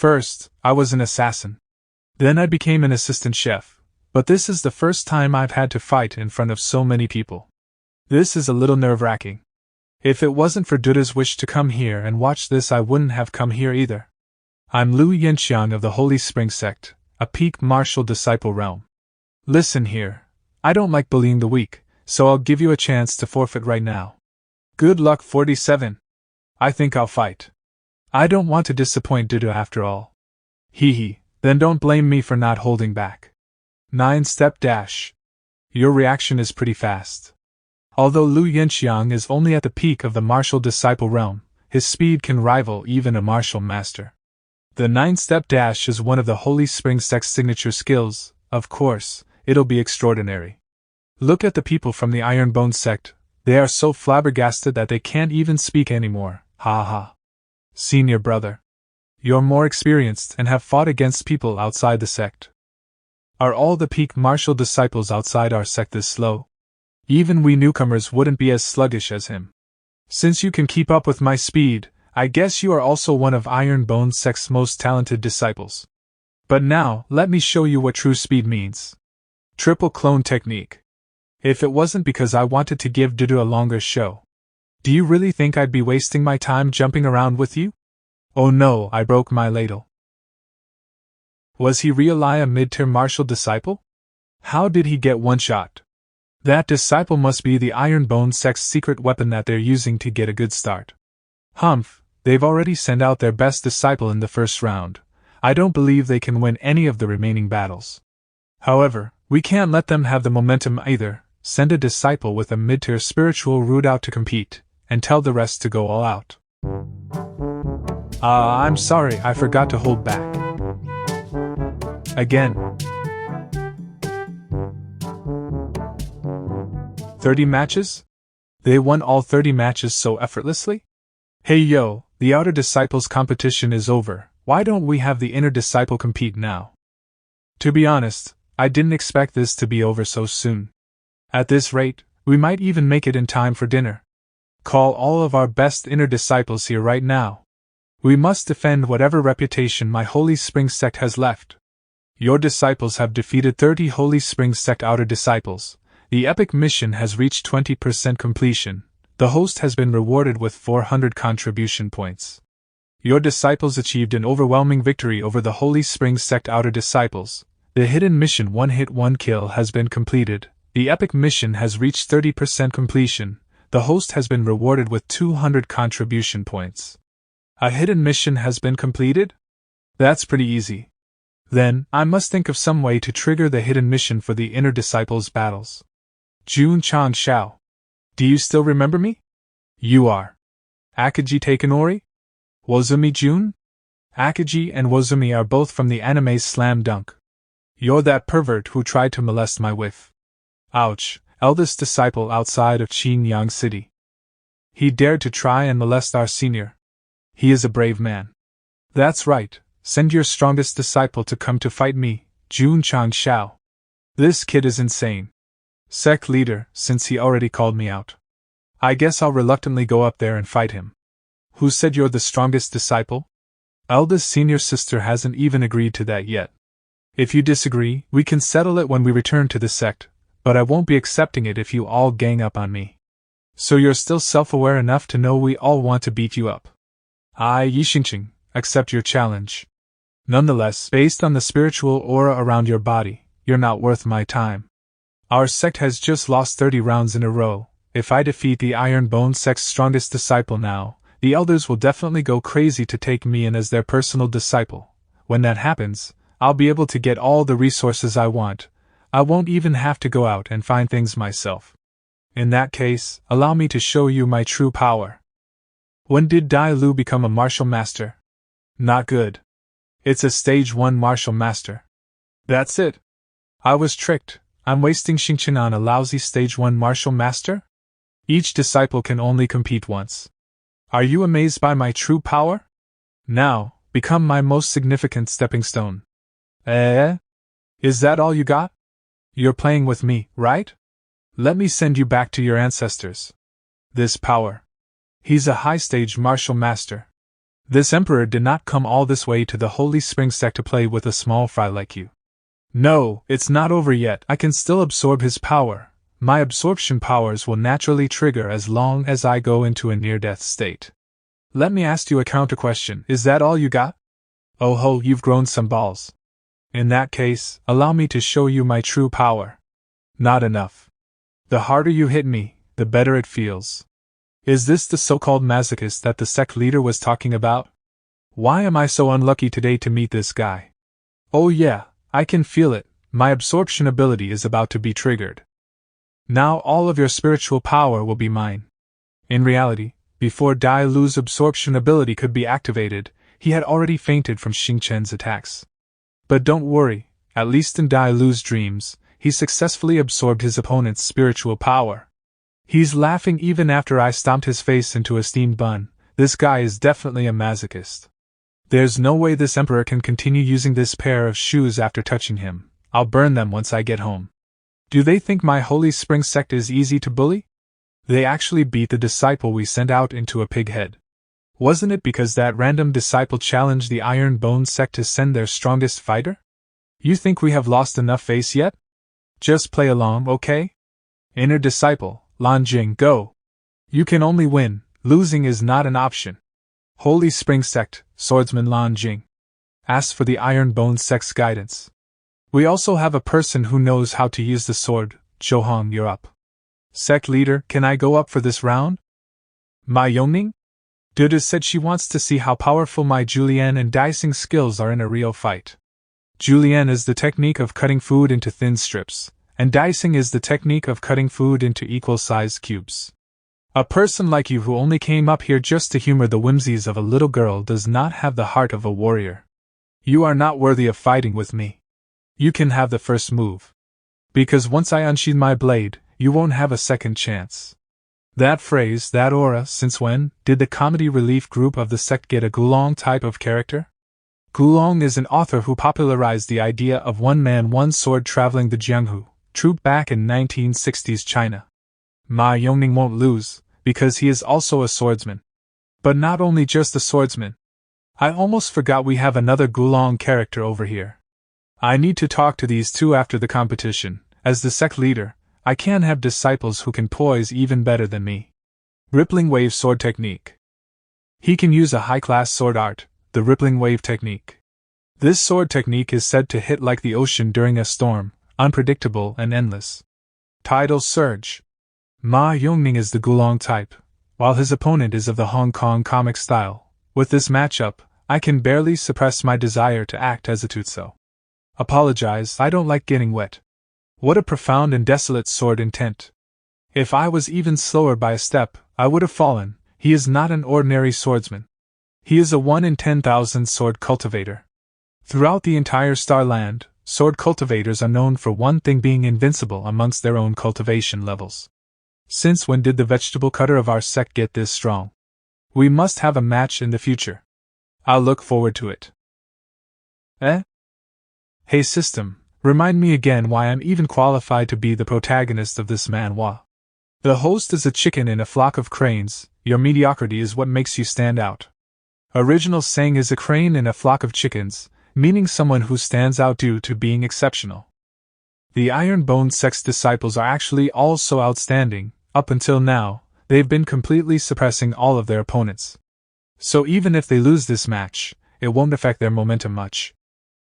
First, I was an assassin. Then I became an assistant chef, but this is the first time I've had to fight in front of so many people. This is a little nerve-wracking. If it wasn't for Duda's wish to come here and watch this, I wouldn't have come here either. I'm Liu Yanxiang of the Holy Spring Sect, a peak martial disciple realm. Listen here, I don't like bullying the weak, so I'll give you a chance to forfeit right now. Good luck, 47. I think I'll fight. I don't want to disappoint Duda after all. Hee, then don't blame me for not holding back. 9-step dash. Your reaction is pretty fast. Although Liu Yanxiang is only at the peak of the martial disciple realm, his speed can rival even a martial master. The 9-step dash is one of the Holy Spring Sect's signature skills. Of course, it'll be extraordinary. Look at the people from the Iron Bone sect, they are so flabbergasted that they can't even speak anymore, ha ha. Senior brother. You're more experienced and have fought against people outside the sect. Are all the peak martial disciples outside our sect this slow? Even we newcomers wouldn't be as sluggish as him. Since you can keep up with my speed, I guess you are also one of Iron Bone sect's most talented disciples. But now, let me show you what true speed means. Triple clone technique. If it wasn't because I wanted to give Dudu a longer show, do you really think I'd be wasting my time jumping around with you? Oh no, I broke my ladle. Was he really a mid-tier martial disciple? How did he get one shot? That disciple must be the Iron Bone sect's secret weapon that they're using to get a good start. Humph, they've already sent out their best disciple in the first round. I don't believe they can win any of the remaining battles. However, we can't let them have the momentum either. Send a disciple with a mid-tier spiritual root out to compete, and tell the rest to go all out. I'm sorry, I forgot to hold back. Again. 30 matches? They won all 30 matches so effortlessly? Hey yo, the outer disciples competition is over, why don't we have the inner disciple compete now? To be honest, I didn't expect this to be over so soon. At this rate, we might even make it in time for dinner. Call all of our best inner disciples here right now. We must defend whatever reputation my Holy Spring Sect has left. Your disciples have defeated 30 Holy Spring Sect outer disciples. The epic mission has reached 20% completion. The host has been rewarded with 400 contribution points. Your disciples achieved an overwhelming victory over the Holy Spring Sect outer disciples. The hidden mission one hit one kill has been completed. The epic mission has reached 30% completion. The host has been rewarded with 200 contribution points. A hidden mission has been completed? That's pretty easy. Then, I must think of some way to trigger the hidden mission for the inner disciples' battles. ChangXiao. Do you still remember me? You are. Akagi Takenori? Wozumi Jun? Akagi and Wozumi are both from the anime Slam Dunk. You're that pervert who tried to molest my wife. Ouch, eldest disciple outside of Qingyang City. He dared to try and molest our senior. He is a brave man. That's right, send your strongest disciple to come to fight me, ChangXiao. This kid is insane. Sect Leader, since he already called me out. I guess I'll reluctantly go up there and fight him. Who said you're the strongest disciple? Eldest senior sister hasn't even agreed to that yet. If you disagree, we can settle it when we return to the sect, but I won't be accepting it if you all gang up on me. So you're still self-aware enough to know we all want to beat you up. I, Yixingqing, accept your challenge. Nonetheless, based on the spiritual aura around your body, you're not worth my time. Our sect has just lost 30 rounds in a row. If I defeat the Iron Bone sect's strongest disciple now, the elders will definitely go crazy to take me in as their personal disciple. When that happens, I'll be able to get all the resources I want. I won't even have to go out and find things myself. In that case, allow me to show you my true power. When did Dai Lu become a martial master? Not good. It's a stage 1 martial master. That's it. I was tricked. I'm wasting Xingqian on a lousy stage 1 martial master? Each disciple can only compete once. Are you amazed by my true power? Now, become my most significant stepping stone. Is that all you got? You're playing with me, right? Let me send you back to your ancestors. This power. He's a high-stage martial master. This emperor did not come all this way to the Holy Spring Sect to play with a small fry like you. No, it's not over yet. I can still absorb his power. My absorption powers will naturally trigger as long as I go into a near-death state. Let me ask you a counter-question. Is that all you got? Oh ho, you've grown some balls. In that case, allow me to show you my true power. Not enough. The harder you hit me, the better it feels. Is this the so-called masochist that the sect leader was talking about? Why am I so unlucky today to meet this guy? Oh yeah, I can feel it. My absorption ability is about to be triggered. Now all of your spiritual power will be mine. In reality, before Dai Lu's absorption ability could be activated, he had already fainted from Xing Chen's attacks. But don't worry, at least in Dai Lu's dreams, he successfully absorbed his opponent's spiritual power. He's laughing even after I stomped his face into a steamed bun. This guy is definitely a masochist. There's no way this emperor can continue using this pair of shoes after touching him. I'll burn them once I get home. Do they think my Holy Spring Sect is easy to bully? They actually beat the disciple we sent out into a pig head. Wasn't it because that random disciple challenged the Iron Bone Sect to send their strongest fighter? You think we have lost enough face yet? Just play along, okay? Inner disciple, Lan Jing, go! You can only win, losing is not an option. Holy Spring Sect, Swordsman Lan Jing. Ask for the Iron Bone Sect's guidance. We also have a person who knows how to use the sword. Zhou Hong, you're up. Sect leader, can I go up for this round? Ma Yongning? Duda said she wants to see how powerful my julienne and dicing skills are in a real fight. Julienne is the technique of cutting food into thin strips, and dicing is the technique of cutting food into equal-sized cubes. A person like you who only came up here just to humor the whimsies of a little girl does not have the heart of a warrior. You are not worthy of fighting with me. You can have the first move. Because once I unsheath my blade, you won't have a second chance. That phrase, that aura, since when did the comedy relief group of the sect get a Gulong type of character? Gulong is an author who popularized the idea of one man, one sword traveling the Jianghu troop back in 1960s China. Ma Yongning won't lose, because he is also a swordsman. But not only just a swordsman. I almost forgot we have another Gulong character over here. I need to talk to these two after the competition. As the sect leader, I can have disciples who can poise even better than me. Rippling Wave Sword Technique. He can use a high-class sword art, the Rippling Wave Technique. This sword technique is said to hit like the ocean during a storm, unpredictable and endless. Tidal Surge. Ma Yongning is the Gulong type, while his opponent is of the Hong Kong comic style. With this matchup, I can barely suppress my desire to act as a tutso. Apologize, I don't like getting wet. What a profound and desolate sword intent. If I was even slower by a step, I would have fallen. He is not an ordinary swordsman. He is a 1 in 10,000 sword cultivator. Throughout the entire Starland, sword cultivators are known for one thing, being invincible amongst their own cultivation levels. Since when did the vegetable cutter of our sect get this strong? We must have a match in the future. I'll look forward to it. Hey system, remind me again why I'm even qualified to be the protagonist of this manhwa. The host is a chicken in a flock of cranes. Your mediocrity is what makes you stand out. Original saying is a crane in a flock of chickens, meaning someone who stands out due to being exceptional. The Iron Bone Sect's disciples are actually all so outstanding. Up until now, they've been completely suppressing all of their opponents. So even if they lose this match, it won't affect their momentum much.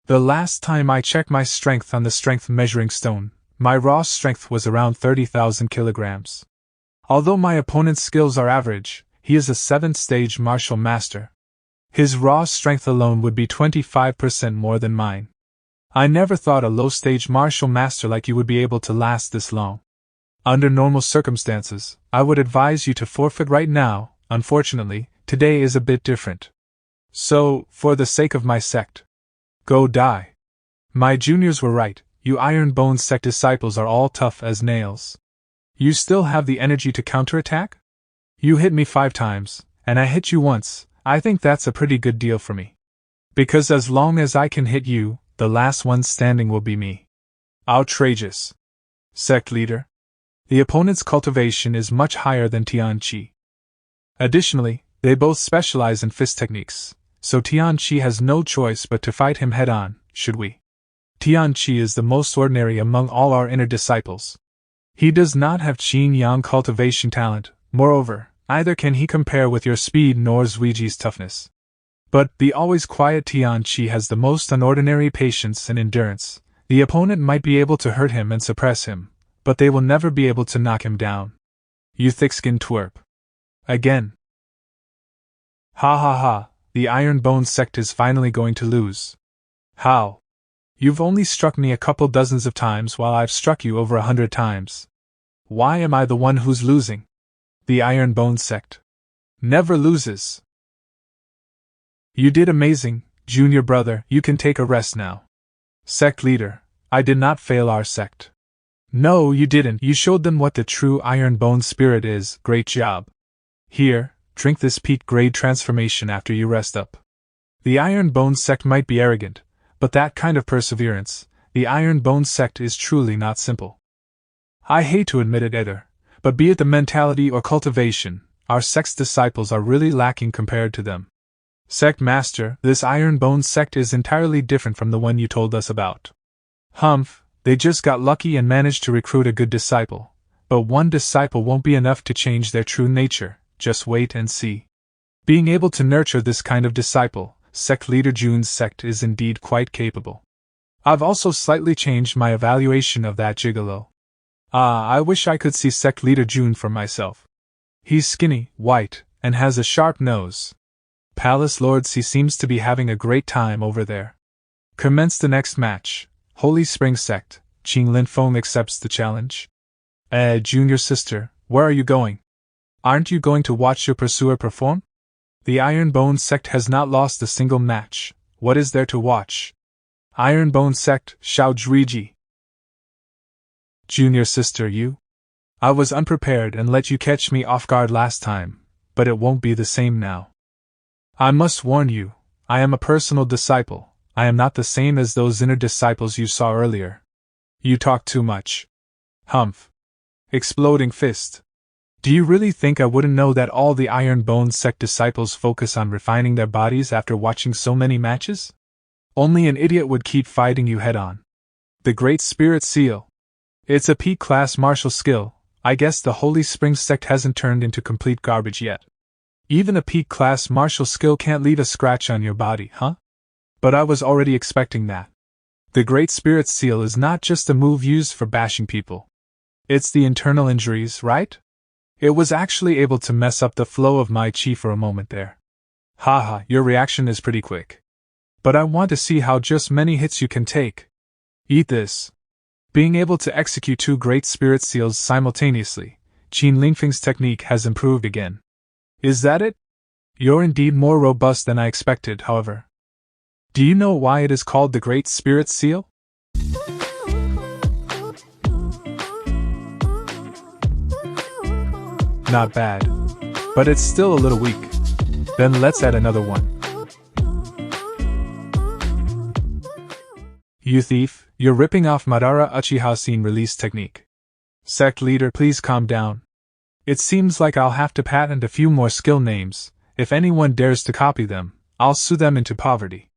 The last time I checked my strength on the strength measuring stone, my raw strength was around 30,000 kilograms. Although my opponent's skills are average, he is a 7th stage martial master. His raw strength alone would be 25% more than mine. I never thought a low-stage martial master like you would be able to last this long. Under normal circumstances, I would advise you to forfeit right now. Unfortunately, today is a bit different. So, for the sake of my sect, go die. My juniors were right, you Iron Bone Sect disciples are all tough as nails. You still have the energy to counterattack? You hit me 5 times, and I hit you once. I think that's a pretty good deal for me. Because as long as I can hit you, the last one standing will be me. Outrageous. Sect leader. The opponent's cultivation is much higher than Tianqi. Additionally, They both specialize in fist techniques, so Tianqi has no choice but to fight him head-on, should we? Tianqi is the most ordinary among all our inner disciples. He does not have qin-yang cultivation talent, moreover, neither can he compare with your speed nor Zuiji's toughness. But the always quiet Tianqi has the most unordinary patience and endurance. The opponent might be able to hurt him and suppress him, but they will never be able to knock him down. You thick-skinned twerp. Again. Ha ha ha, the Iron Bone Sect is finally going to lose. How? You've only struck me a couple dozens of times while I've struck you over 100 times. Why am I the one who's losing? The Iron Bone Sect never loses. You did amazing, junior brother, you can take a rest now. Sect Leader, I did not fail our sect. No, you didn't, you showed them what the true Iron Bone spirit is, great job. Here, drink this peak grade transformation after you rest up. The Iron Bone Sect might be arrogant, but that kind of perseverance, the Iron Bone Sect is truly not simple. I hate to admit it either, but be it the mentality or cultivation, our sect's disciples are really lacking compared to them. Sect Master, this Iron Bone Sect is entirely different from the one you told us about. Humph, they just got lucky and managed to recruit a good disciple, but one disciple won't be enough to change their true nature, just wait and see. Being able to nurture this kind of disciple, Sect Leader Jun's sect is indeed quite capable. I've also slightly changed my evaluation of that gigolo. I wish I could see Sect Leader Jun for myself. He's skinny, white, and has a sharp nose. Palace Lords, he seems to be having a great time over there. Commence the next match. Holy Spring Sect, Qing Lin Feng accepts the challenge. Junior sister, where are you going? Aren't you going to watch your pursuer perform? The Iron Bone Sect has not lost a single match. What is there to watch? Iron Bone Sect, Xiao Zhuiji. Junior sister, you? I was unprepared and let you catch me off guard last time, but it won't be the same now. I must warn you, I am a personal disciple. I am not the same as those inner disciples you saw earlier. You talk too much. Humph. Exploding fist. Do you really think I wouldn't know that all the Iron Bone Sect disciples focus on refining their bodies after watching so many matches? Only an idiot would keep fighting you head-on. The Great Spirit Seal. It's a peak-class martial skill. I guess the Holy Spring Sect hasn't turned into complete garbage yet. Even a peak-class martial skill can't leave a scratch on your body, huh? But I was already expecting that. The Great Spirit Seal is not just a move used for bashing people. It's the internal injuries, right? It was actually able to mess up the flow of my chi for a moment there. Haha, your reaction is pretty quick. But I want to see how just many hits you can take. Eat this. Being able to execute two Great Spirit Seals simultaneously, Qin Lingfeng's technique has improved again. Is that it? You're indeed more robust than I expected, however. Do you know why it is called the Great Spirit Seal? Not bad. But it's still a little weak. Then let's add another one. You thief, you're ripping off Madara Uchiha scene release technique. Sect Leader, please calm down. It seems like I'll have to patent a few more skill names. If anyone dares to copy them, I'll sue them into poverty.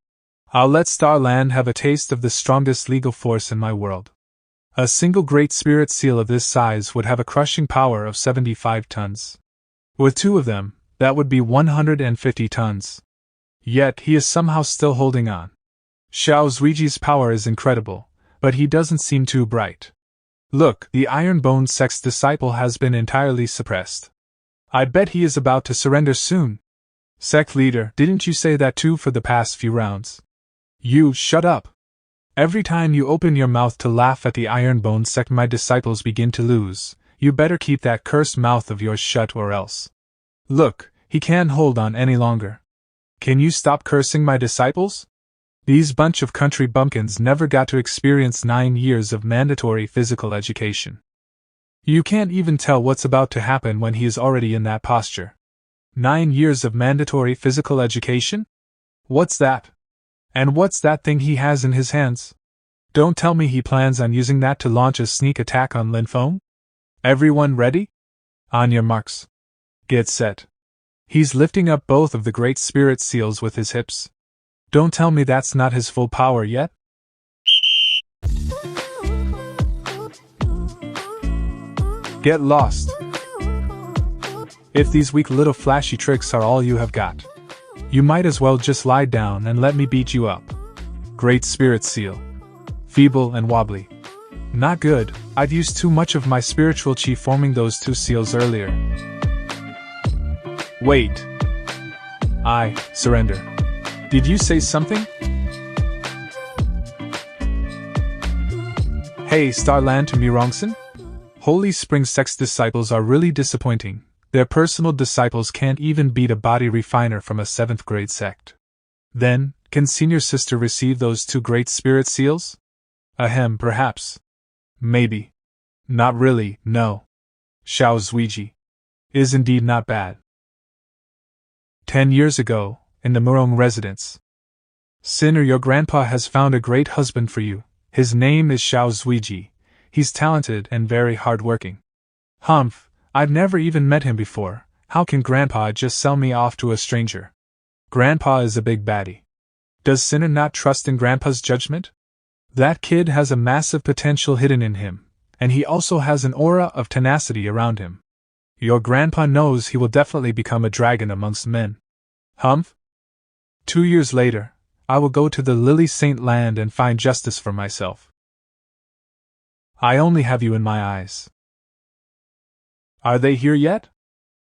I'll let Starland have a taste of the strongest legal force in my world. A single Great Spirit Seal of this size would have a crushing power of 75 tons. With two of them, that would be 150 tons. Yet he is somehow still holding on. Xiao Zuiji's power is incredible, but he doesn't seem too bright. Look, the Iron Bone Sect's disciple has been entirely suppressed. I bet he is about to surrender soon. Sect Leader, didn't you say that too for the past few rounds? You, shut up. Every time you open your mouth to laugh at the Iron Bone Sect, my disciples begin to lose. You better keep that cursed mouth of yours shut or else. Look, he can't hold on any longer. Can you stop cursing my disciples? These bunch of country bumpkins never got to experience 9 years of mandatory physical education. You can't even tell what's about to happen when he is already in that posture. 9 years of mandatory physical education? What's that? And what's that thing he has in his hands? Don't tell me he plans on using that to launch a sneak attack on Lin Feng? Everyone ready? On your marks. Get set. He's lifting up both of the great spirit seals with his hips. Don't tell me that's not his full power yet? Get lost. If these weak little flashy tricks are all you have got, you might as well just lie down and let me beat you up. Great spirit seal. Feeble and wobbly. Not good. I'd used too much of my spiritual chi forming those two seals earlier. Wait. I surrender. Did you say something? Hey, Starland to Mirongson? Holy Spring Sect's disciples are really disappointing. Their personal disciples can't even beat a body refiner from a 7th grade sect. Then, can Senior Sister receive those two great spirit seals? Ahem, perhaps. Maybe. Not really, no. Xiao Zuiji is indeed not bad. 10 years ago, in the Murong residence. Sinner, your grandpa has found a great husband for you. His name is Xiao Zuiji. He's talented and very hard-working. Humph, I've never even met him before. How can Grandpa just sell me off to a stranger? Grandpa is a big baddie. Does Sinner not trust in Grandpa's judgment? That kid has a massive potential hidden in him, and he also has an aura of tenacity around him. Your grandpa knows he will definitely become a dragon amongst men. Humph? 2 years later, I will go to the Lily Saint land and find justice for myself. I only have you in my eyes. Are they here yet?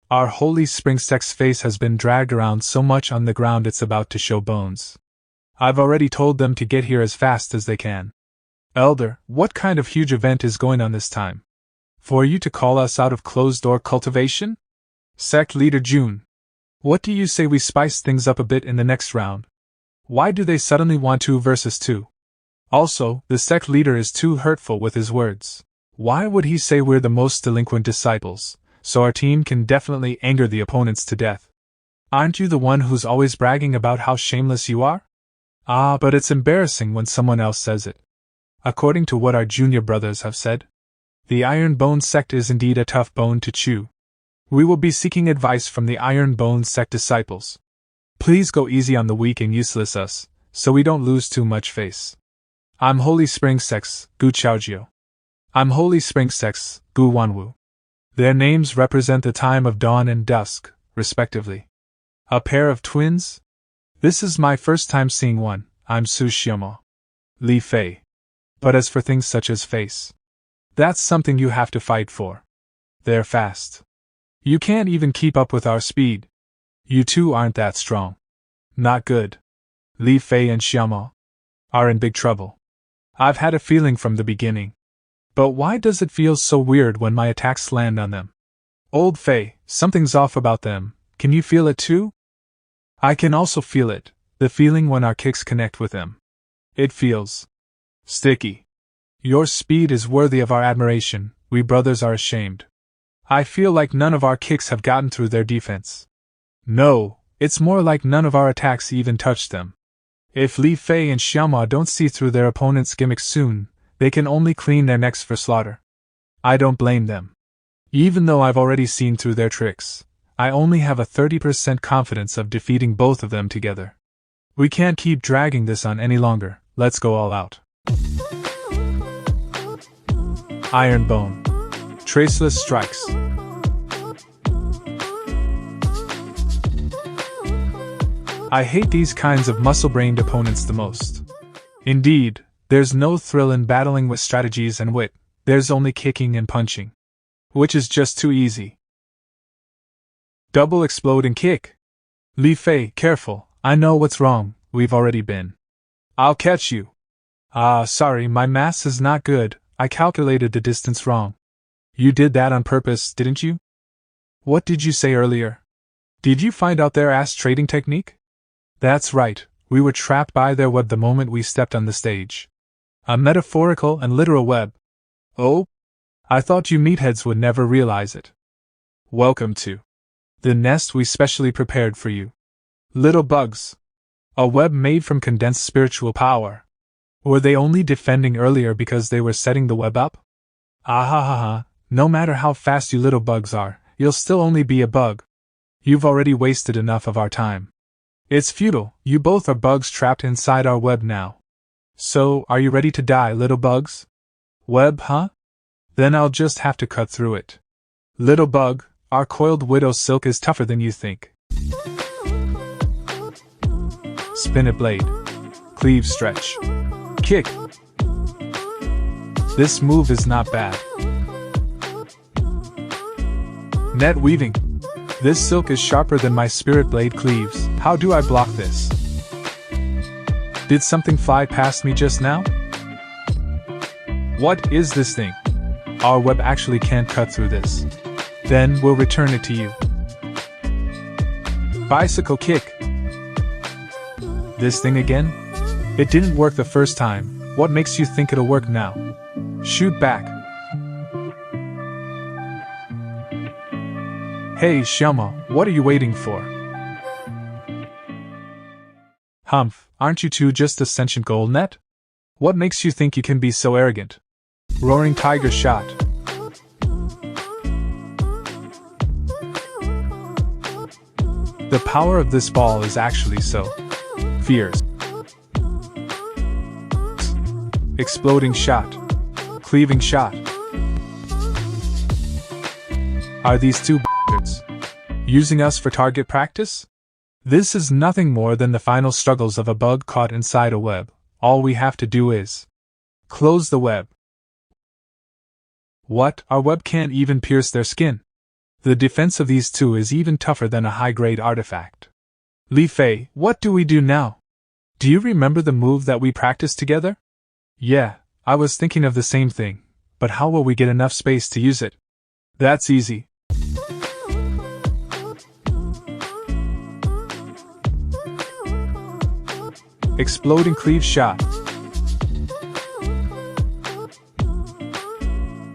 Our Holy Spring Sect's face has been dragged around so much on the ground it's about to show bones. I've already told them to get here as fast as they can. Elder, what kind of huge event is going on this time? For you to call us out of closed-door cultivation? Sect Leader June. What do you say we spice things up a bit in the next round? Why do they suddenly want 2 versus 2? Also, the Sect Leader is too hurtful with his words. Why would he say we're the most delinquent disciples, so our team can definitely anger the opponents to death? Aren't you the one who's always bragging about how shameless you are? Ah, but it's embarrassing when someone else says it. According to what our junior brothers have said, the Iron Bone Sect is indeed a tough bone to chew. We will be seeking advice from the Iron Bone Sect disciples. Please go easy on the weak and useless us, so we don't lose too much face. I'm Holy Spring Sect's Gu Chaojiu. I'm Holy Spring Sect's Gu Wanwu. Their names represent the time of dawn and dusk, respectively. A pair of twins? This is my first time seeing one. I'm Su Xiaomo. Li Fei. But as for things such as face, that's something you have to fight for. They're fast. You can't even keep up with our speed. You two aren't that strong. Not good. Li Fei and Xiaomo are in big trouble. I've had a feeling from the beginning. But why does it feel so weird when my attacks land on them? Old Fei, something's off about them. Can you feel it too? I can also feel it, the feeling when our kicks connect with them. It feels sticky. Your speed is worthy of our admiration. We brothers are ashamed. I feel like none of our kicks have gotten through their defense. No, it's more like none of our attacks even touched them. If Li Fei and Xiaoma don't see through their opponent's gimmicks soon, they can only clean their necks for slaughter. I don't blame them. Even though I've already seen through their tricks, I only have a 30% confidence of defeating both of them together. We can't keep dragging this on any longer. Let's go all out. Iron Bone. Traceless strikes. I hate these kinds of muscle-brained opponents the most. Indeed, there's no thrill in battling with strategies and wit, there's only kicking and punching. Which is just too easy. Double explode and kick. Li Fei, careful, I know what's wrong, we've already been. I'll catch you. Ah, sorry, my math is not good, I calculated the distance wrong. You did that on purpose, didn't you? What did you say earlier? Did you find out their ass trading technique? That's right, we were trapped by their web the moment we stepped on the stage. A metaphorical and literal web. Oh? I thought you meatheads would never realize it. Welcome to the nest we specially prepared for you. Little bugs. A web made from condensed spiritual power. Were they only defending earlier because they were setting the web up? Ah ha ha ha, no matter how fast you little bugs are, you'll still only be a bug. You've already wasted enough of our time. It's futile, you both are bugs trapped inside our web now. So, are you ready to die, little bugs? Web, huh? Then I'll just have to cut through it. Little bug, our coiled widow silk is tougher than you think. Spin it blade. Cleave stretch. Kick. This move is not bad. Net weaving. This silk is sharper than my spirit blade cleaves. How do I block this? Did something fly past me just now? What is this thing? Our web actually can't cut through this. Then we'll return it to you. Bicycle kick. This thing again? It didn't work the first time. What makes you think it'll work now? Shoot back. Hey, Xiaoma, what are you waiting for? Humph, aren't you two just a sentient gold net? What makes you think you can be so arrogant? Roaring tiger shot. The power of this ball is actually so fierce. Exploding shot. Cleaving shot. Are these two bastards using us for target practice? This is nothing more than the final struggles of a bug caught inside a web. All we have to do is close the web. What? Our web can't even pierce their skin. The defense of these two is even tougher than a high-grade artifact. Li Fei, what do we do now? Do you remember the move that we practiced together? Yeah, I was thinking of the same thing, but how will we get enough space to use it? That's easy. Exploding cleave shot.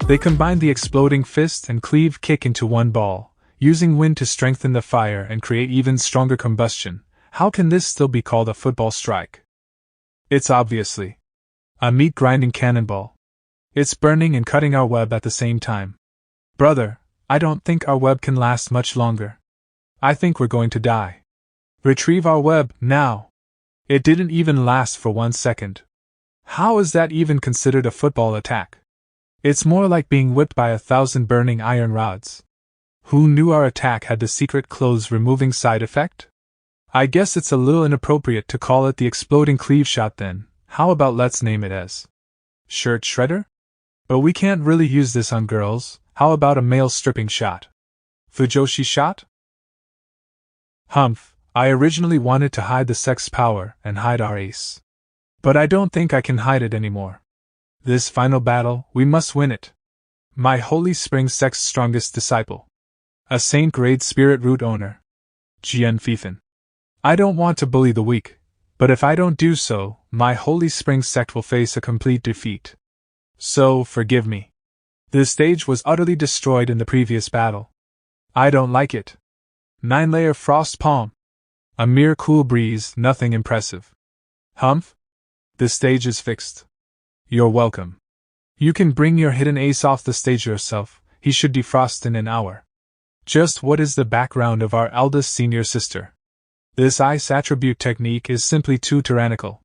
They combine the exploding fist and cleave kick into one ball, using wind to strengthen the fire and create even stronger combustion. How can this still be called a football strike? It's obviously a meat-grinding cannonball. It's burning and cutting our web at the same time. Brother, I don't think our web can last much longer. I think we're going to die. Retrieve our web, now! It didn't even last for 1 second. How is that even considered a football attack? It's more like being whipped by 1,000 burning iron rods. Who knew our attack had the secret clothes-removing side effect? I guess it's a little inappropriate to call it the exploding cleave shot then. How about let's name it as shirt shredder? But we can't really use this on girls. How about a male stripping shot? Fujoshi shot? Humph, I originally wanted to hide the sect's power and hide our ace. But I don't think I can hide it anymore. This final battle, we must win it. My Holy Spring sect's strongest disciple. A saint-grade spirit root owner. Jian Fifan. I don't want to bully the weak, but if I don't do so, my Holy Spring sect will face a complete defeat. So, forgive me. This stage was utterly destroyed in the previous battle. I don't like it. 9-layer frost palm. A mere cool breeze, nothing impressive. Humph? This stage is fixed. You're welcome. You can bring your hidden ace off the stage yourself, he should defrost in an hour. Just what is the background of our eldest senior sister? This ice attribute technique is simply too tyrannical.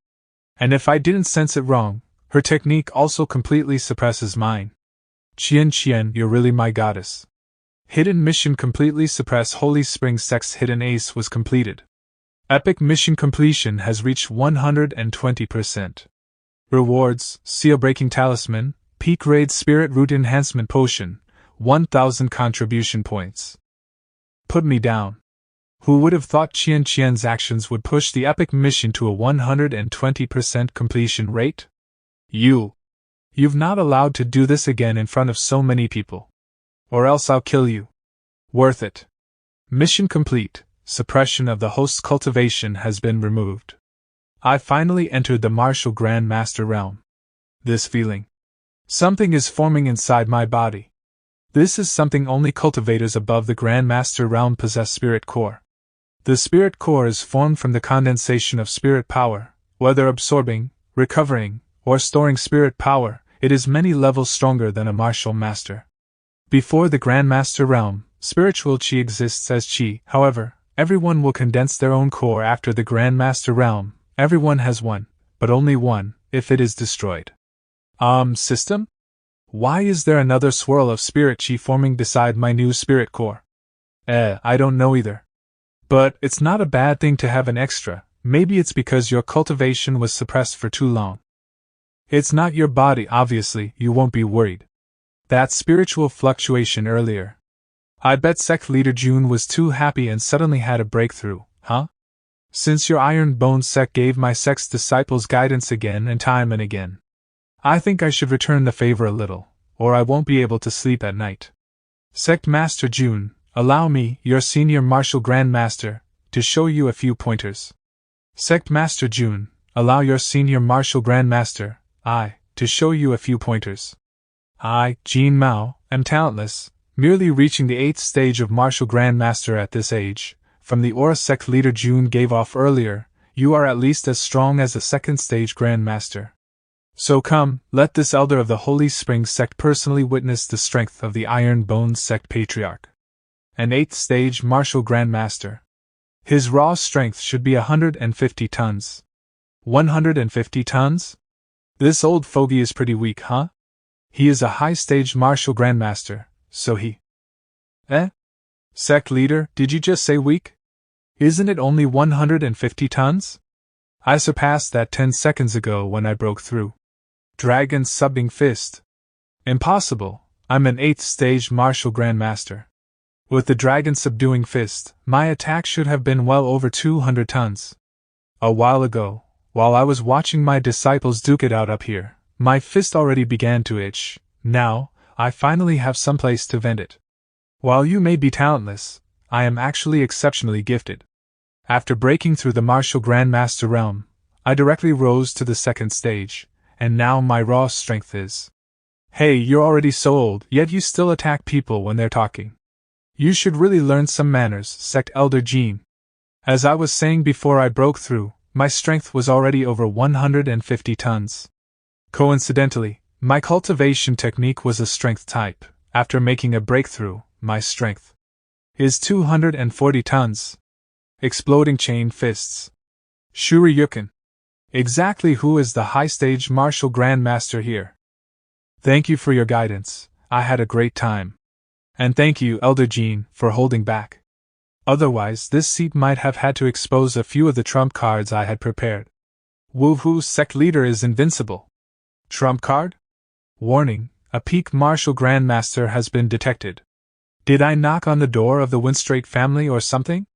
And if I didn't sense it wrong, her technique also completely suppresses mine. Qian, you're really my goddess. Hidden mission completely suppress Holy Spring sect's hidden ace was completed. Epic mission completion has reached 120%. Rewards: seal-breaking talisman, peak raid spirit root enhancement potion, 1000 contribution points. Put me down. Who would have thought Qian's actions would push the epic mission to a 120% completion rate? You've not allowed to do this again in front of so many people. Or else I'll kill you. Worth it. Mission complete. Suppression of the host's cultivation has been removed. I finally entered the martial Grandmaster realm. This feeling. Something is forming inside my body. This is something only cultivators above the Grandmaster realm possess. Spirit core. The spirit core is formed from the condensation of spirit power. Whether absorbing, recovering, or storing spirit power, it is many levels stronger than a martial master. Before the Grandmaster realm, spiritual chi exists as chi, however, everyone will condense their own core after the Grandmaster realm. Everyone has one, but only one, if it is destroyed. System? Why is there another swirl of spirit chi forming beside my new spirit core? I don't know either. But it's not a bad thing to have an extra. Maybe it's because your cultivation was suppressed for too long. It's not your body, obviously, you won't be worried. That spiritual fluctuation earlier. I bet Sect Leader June was too happy and suddenly had a breakthrough, huh? Since your Iron Bone sect gave my sect's disciples guidance again and again. I think I should return the favor a little, or I won't be able to sleep at night. Sect Master June, allow me, your senior martial Grandmaster, to show you a few pointers. Sect Master June, allow your senior martial Grandmaster, to show you a few pointers. I, Jin Mao, am talentless, merely reaching the 8th stage of martial Grandmaster at this age. From the aura Sect Leader June gave off earlier, you are at least as strong as a 2nd stage Grandmaster. So come, let this elder of the Holy Spring sect personally witness the strength of the Iron Bone sect patriarch. An 8th stage martial Grandmaster. His raw strength should be 150 tons. 150 tons? This old fogey is pretty weak, huh? He is a high-stage martial Grandmaster, so he... Sect Leader, did you just say weak? Isn't it only 150 tons? I surpassed that 10 seconds ago when I broke through. Dragon subbing fist. Impossible, I'm an 8th stage martial Grandmaster. With the dragon subduing fist, my attack should have been well over 200 tons. A while ago, while I was watching my disciples duke it out up here, my fist already began to itch. Now, I finally have some place to vent it. While you may be talentless, I am actually exceptionally gifted. After breaking through the martial Grandmaster realm, I directly rose to the 2nd stage, and now my raw strength is... Hey, you're already so old, yet you still attack people when they're talking. You should really learn some manners, Sect Elder Jean. As I was saying before I broke through, my strength was already over 150 tons. Coincidentally, my cultivation technique was a strength type. After making a breakthrough, my strength is 240 tons. Exploding chain fists. Shoryuken. Exactly who is the high-stage martial Grandmaster here? Thank you for your guidance, I had a great time. And thank you, Elder Jean, for holding back. Otherwise, this seat might have had to expose a few of the trump cards I had prepared. Woohoo, Sect Leader is invincible. Trump card? Warning, a peak martial Grandmaster has been detected. Did I knock on the door of the Winstraight family or something?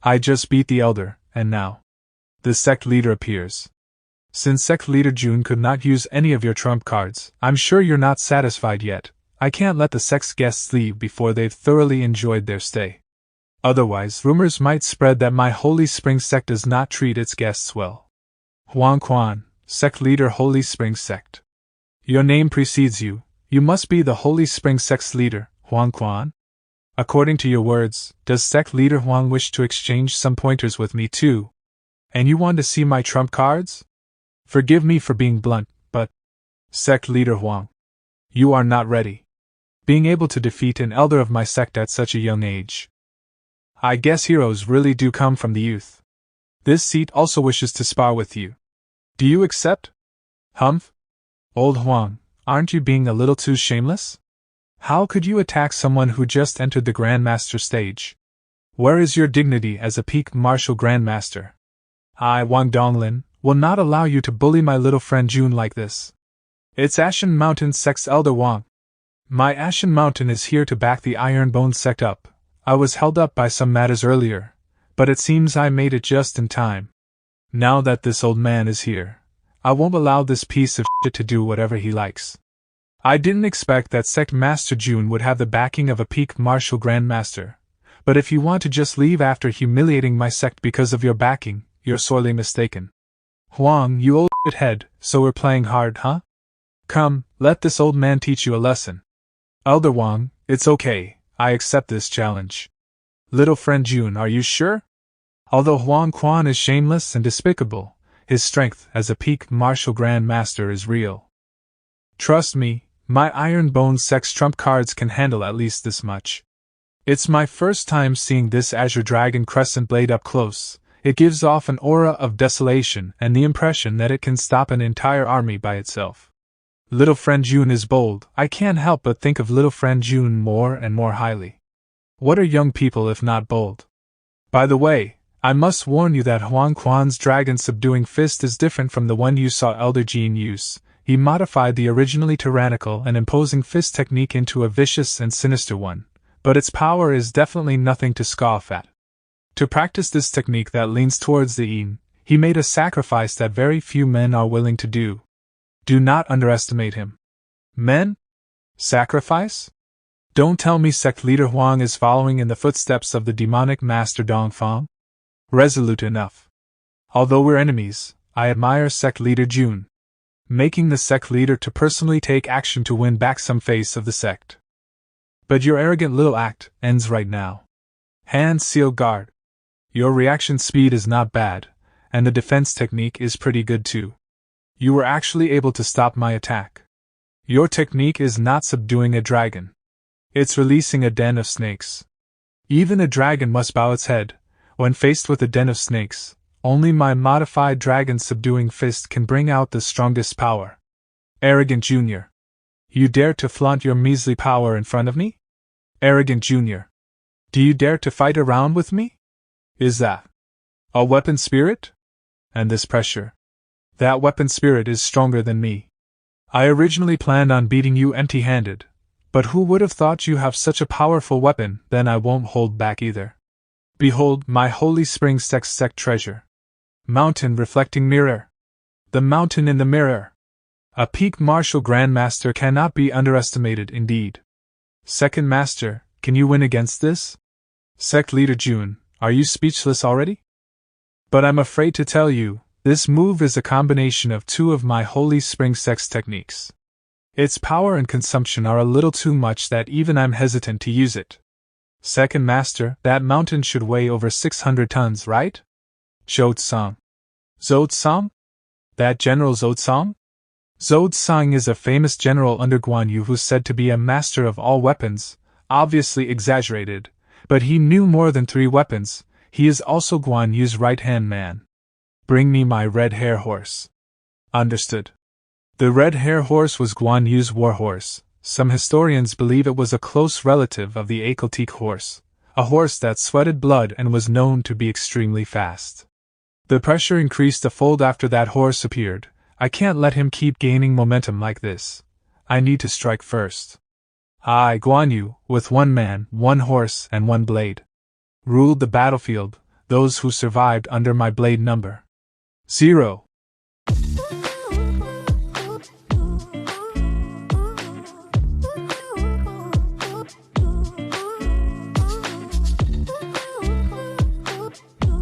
I just beat the Elder, and now the Sect Leader appears. Since Sect Leader June could not use any of your trump cards, I'm sure you're not satisfied yet. I can't let the sect's guests leave before they've thoroughly enjoyed their stay. Otherwise, rumors might spread that my Holy Spring sect does not treat its guests well. Huang Quan, Sect Leader Holy Spring Sect. Your name precedes you. You must be the Holy Spring Sect's leader, Huang Quan. According to your words, does Sect Leader Huang wish to exchange some pointers with me too? And you want to see my trump cards? Forgive me for being blunt, but... Sect Leader Huang, you are not ready. Being able to defeat an elder of my sect at such a young age. I guess heroes really do come from the youth. This seat also wishes to spar with you. Do you accept? Humph? Old Huang, aren't you being a little too shameless? How could you attack someone who just entered the Grandmaster stage? Where is your dignity as a peak martial Grandmaster? I, Wang Donglin, will not allow you to bully my little friend June like this. It's Ashen Mountain Sect's Elder Wang. My Ashen Mountain is here to back the Iron Bone sect up. I was held up by some matters earlier, but it seems I made it just in time. Now that this old man is here, I won't allow this piece of shit to do whatever he likes. I didn't expect that Sect Master June would have the backing of a peak martial Grandmaster, but if you want to just leave after humiliating my sect because of your backing, you're sorely mistaken. Huang, you old shithead, so we're playing hard, huh? Come, let this old man teach you a lesson. Elder Wang, it's okay, I accept this challenge. Little friend June, are you sure? Although Huang Quan is shameless and despicable, his strength as a peak martial Grandmaster is real. Trust me, my Iron Bone Sect's trump cards can handle at least this much. It's my first time seeing this azure dragon crescent blade up close. It gives off an aura of desolation and the impression that it can stop an entire army by itself. Little friend June is bold. I can't help but think of little friend June more and more highly. What are young people if not bold? By the way, I must warn you that Huang Quan's dragon subduing fist is different from the one you saw Elder Jean use. He modified the originally tyrannical and imposing fist technique into a vicious and sinister one, but its power is definitely nothing to scoff at. To practice this technique that leans towards the yin, he made a sacrifice that very few men are willing to do. Do not underestimate him. Men? Sacrifice? Don't tell me Sect Leader Huang is following in the footsteps of the demonic master Dongfang? Resolute enough. Although we're enemies, I admire Sect Leader June. Making the sect leader to personally take action to win back some face of the sect. But your arrogant little act ends right now. Hand seal guard. Your reaction speed is not bad, and the defense technique is pretty good too. You were actually able to stop my attack. Your technique is not subduing a dragon. It's releasing a den of snakes. Even a dragon must bow its head. When faced with a den of snakes, only my modified dragon subduing fist can bring out the strongest power. Arrogant Junior. You dare to flaunt your measly power in front of me? Arrogant Junior. Do you dare to fight around with me? Is that a weapon spirit? And this pressure. That weapon spirit is stronger than me. I originally planned on beating you empty-handed, but who would have thought you have such a powerful weapon? Then I won't hold back either. Behold my holy spring sect treasure. Mountain reflecting mirror. The mountain in the mirror. A peak martial Grandmaster cannot be underestimated indeed. Second Master, can you win against this? Sect Leader June, are you speechless already? But I'm afraid to tell you, this move is a combination of two of my holy spring sex techniques. Its power and consumption are a little too much that even I'm hesitant to use it. Second Master, that mountain should weigh over 600 tons, right? Showdowns. Zhouzong? That General Zhouzong? Zhouzong is a famous general under Guan Yu who's said to be a master of all weapons, obviously exaggerated, but he knew more than 3 weapons. He is also Guan Yu's right-hand man. Bring me my red hair horse. Understood. The red hair horse was Guan Yu's war horse. Some historians believe it was a close relative of the Akeltique horse, a horse that sweated blood and was known to be extremely fast. The pressure increased a fold after that horse appeared. I can't let him keep gaining momentum like this. I need to strike first. I, Guan Yu, with 1 man, 1 horse, and 1 blade, ruled the battlefield, those who survived under my blade number 0.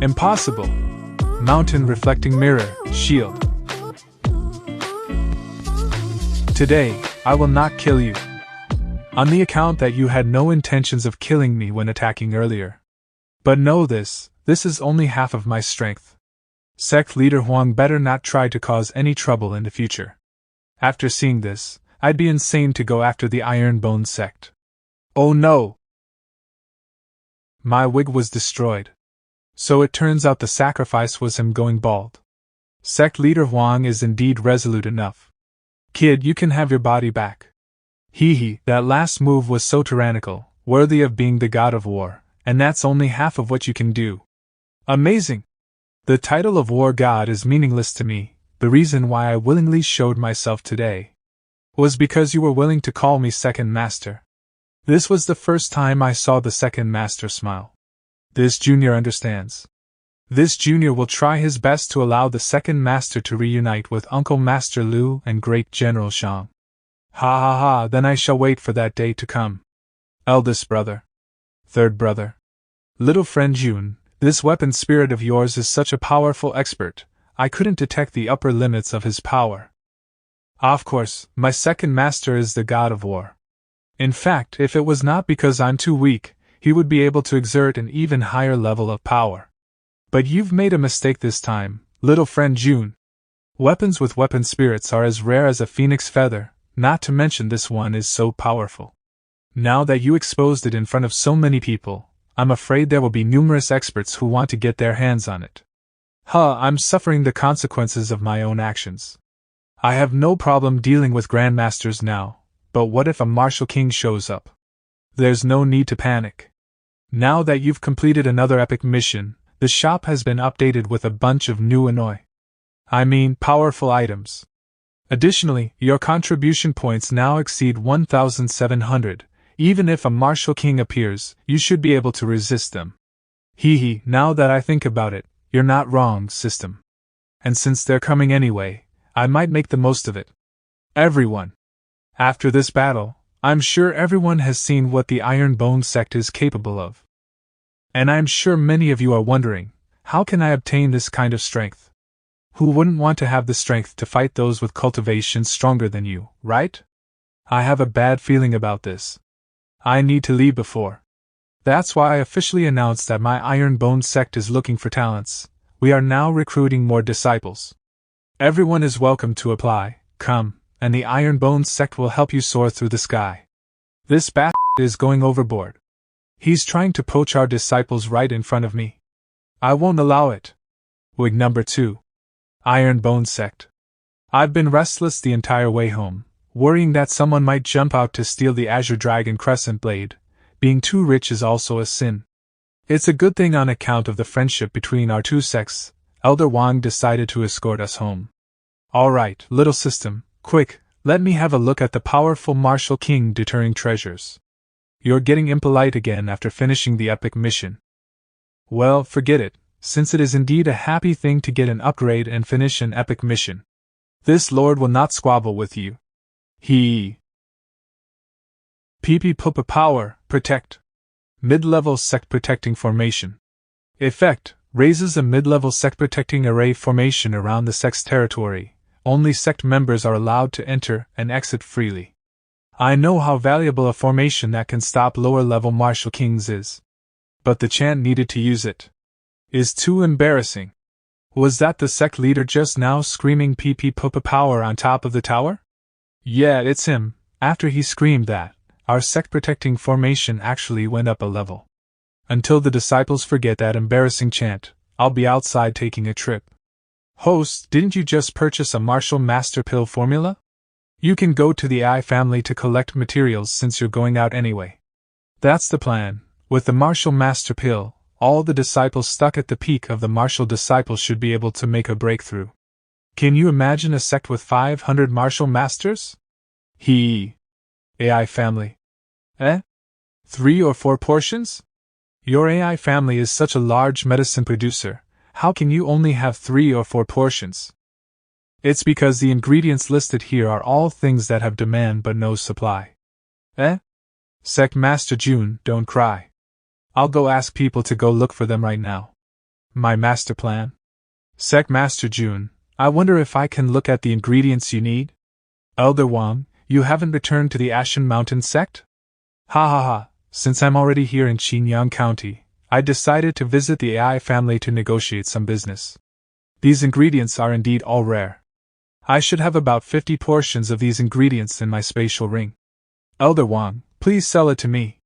Impossible. Mountain reflecting mirror, shield. Today, I will not kill you. On the account that you had no intentions of killing me when attacking earlier. But know this is only half of my strength. Sect Leader Huang better not try to cause any trouble in the future. After seeing this, I'd be insane to go after the Iron Bone sect. Oh no! My wig was destroyed. So it turns out the sacrifice was him going bald. Sect Leader Huang is indeed resolute enough. Kid, you can have your body back. Hee, that last move was so tyrannical, worthy of being the god of war, and that's only half of what you can do. Amazing! The title of war god is meaningless to me. The reason why I willingly showed myself today was because you were willing to call me Second Master. This was the first time I saw the Second Master smile. This junior understands. This junior will try his best to allow the Second Master to reunite with Uncle Master Lu and Great General Shang. Ha ha ha, then I shall wait for that day to come. Eldest brother. Third brother. Little friend June, this weapon spirit of yours is such a powerful expert, I couldn't detect the upper limits of his power. Of course, my Second Master is the god of war. In fact, if it was not because I'm too weak, he would be able to exert an even higher level of power. But you've made a mistake this time, little friend June. Weapons with weapon spirits are as rare as a phoenix feather, not to mention this one is so powerful. Now that you exposed it in front of so many people, I'm afraid there will be numerous experts who want to get their hands on it. I'm suffering the consequences of my own actions. I have no problem dealing with Grandmasters now, but what if a martial king shows up? There's no need to panic. Now that you've completed another epic mission, the shop has been updated with a bunch of new powerful items. Additionally, your contribution points now exceed 1,700. Even if a martial king appears, you should be able to resist them. Now that I think about it, you're not wrong, system. And since they're coming anyway, I might make the most of it. Everyone. After this battle, I'm sure everyone has seen what the Iron Bone sect is capable of. And I'm sure many of you are wondering, how can I obtain this kind of strength? Who wouldn't want to have the strength to fight those with cultivation stronger than you, right? I have a bad feeling about this. I need to leave before. That's why I officially announced that my Iron Bone sect is looking for talents. We are now recruiting more disciples. Everyone is welcome to apply, come, and the Iron Bone sect will help you soar through the sky. This bastard is going overboard. He's trying to poach our disciples right in front of me. I won't allow it. Wig number 2. Iron Bone sect. I've been restless the entire way home, worrying that someone might jump out to steal the Azure Dragon Crescent Blade. Being too rich is also a sin. It's a good thing on account of the friendship between our two sects. Elder Wang decided to escort us home. Alright, little system, quick, let me have a look at the powerful martial king deterring treasures. You're getting impolite again after finishing the epic mission. Well, forget it, since it is indeed a happy thing to get an upgrade and finish an epic mission. This lord will not squabble with you. PP Pupa Power, Protect. Mid-level Sect Protecting Formation. Effect, raises a mid-level Sect Protecting Array formation around the sect's territory. Only sect members are allowed to enter and exit freely. I know how valuable a formation that can stop lower-level martial kings is. But the chant needed to use it is too embarrassing. Was that the sect leader just now screaming PP Pupa Power on top of the tower? Yeah, it's him. After he screamed that, our sect protecting formation actually went up a level. Until the disciples forget that embarrassing chant, I'll be outside taking a trip. Host, didn't you just purchase a martial master pill formula? You can go to the AI family to collect materials since you're going out anyway. That's the plan. With the martial master pill, all the disciples stuck at the peak of the martial disciples should be able to make a breakthrough. Can you imagine a sect with 500 martial masters? AI family. 3 or 4 portions? Your AI family is such a large medicine producer, how can you only have 3 or 4 portions? It's because the ingredients listed here are all things that have demand but no supply. Sect Master June, don't cry. I'll go ask people to go look for them right now. My master plan? Sect Master June, I wonder if I can look at the ingredients you need? Elder Wang, you haven't returned to the Ashen Mountain sect? Since I'm already here in Qinyang County, I decided to visit the AI family to negotiate some business. These ingredients are indeed all rare. I should have about 50 portions of these ingredients in my spatial ring. Elder Wang, please sell it to me.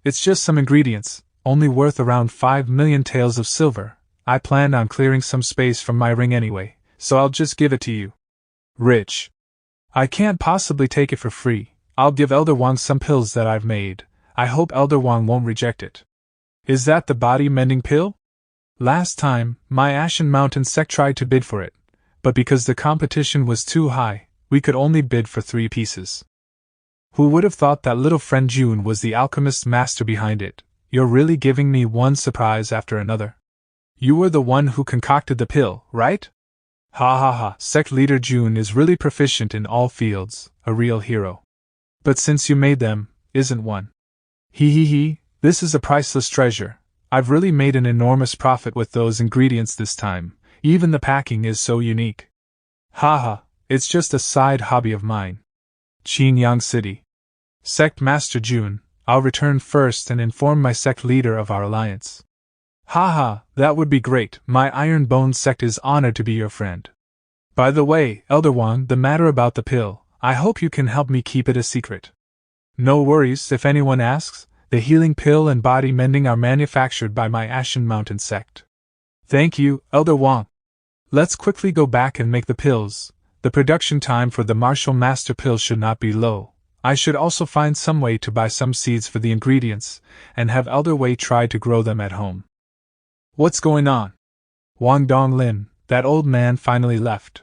It's just some ingredients, only worth around 5 million taels of silver. I planned on clearing some space from my ring anyway, so I'll just give it to you. Rich. I can't possibly take it for free. I'll give Elder Wang some pills that I've made. I hope Elder Wang won't reject it. Is that the body-mending pill? Last time, my Ashen Mountain sect tried to bid for it, but because the competition was too high, we could only bid for 3 pieces. Who would have thought that little friend June was the alchemist master behind it? You're really giving me one surprise after another. You were the one who concocted the pill, right? Sect leader June is really proficient in all fields, a real hero. But since you made them, isn't one. This is a priceless treasure. I've really made an enormous profit with those ingredients this time. Even the packing is so unique. It's just a side hobby of mine. Qinyang City. Sect Master June, I'll return first and inform my sect leader of our alliance. That would be great. My Iron Bone sect is honored to be your friend. By the way, Elder Wang, the matter about the pill, I hope you can help me keep it a secret. No worries, if anyone asks, the healing pill and body mending are manufactured by my Ashen Mountain sect. Thank you, Elder Wang. Let's quickly go back and make the pills. The production time for the Martial Master pill should not be low. I should also find some way to buy some seeds for the ingredients, and have Elder Wei try to grow them at home. What's going on? Wang Donglin, that old man, finally left.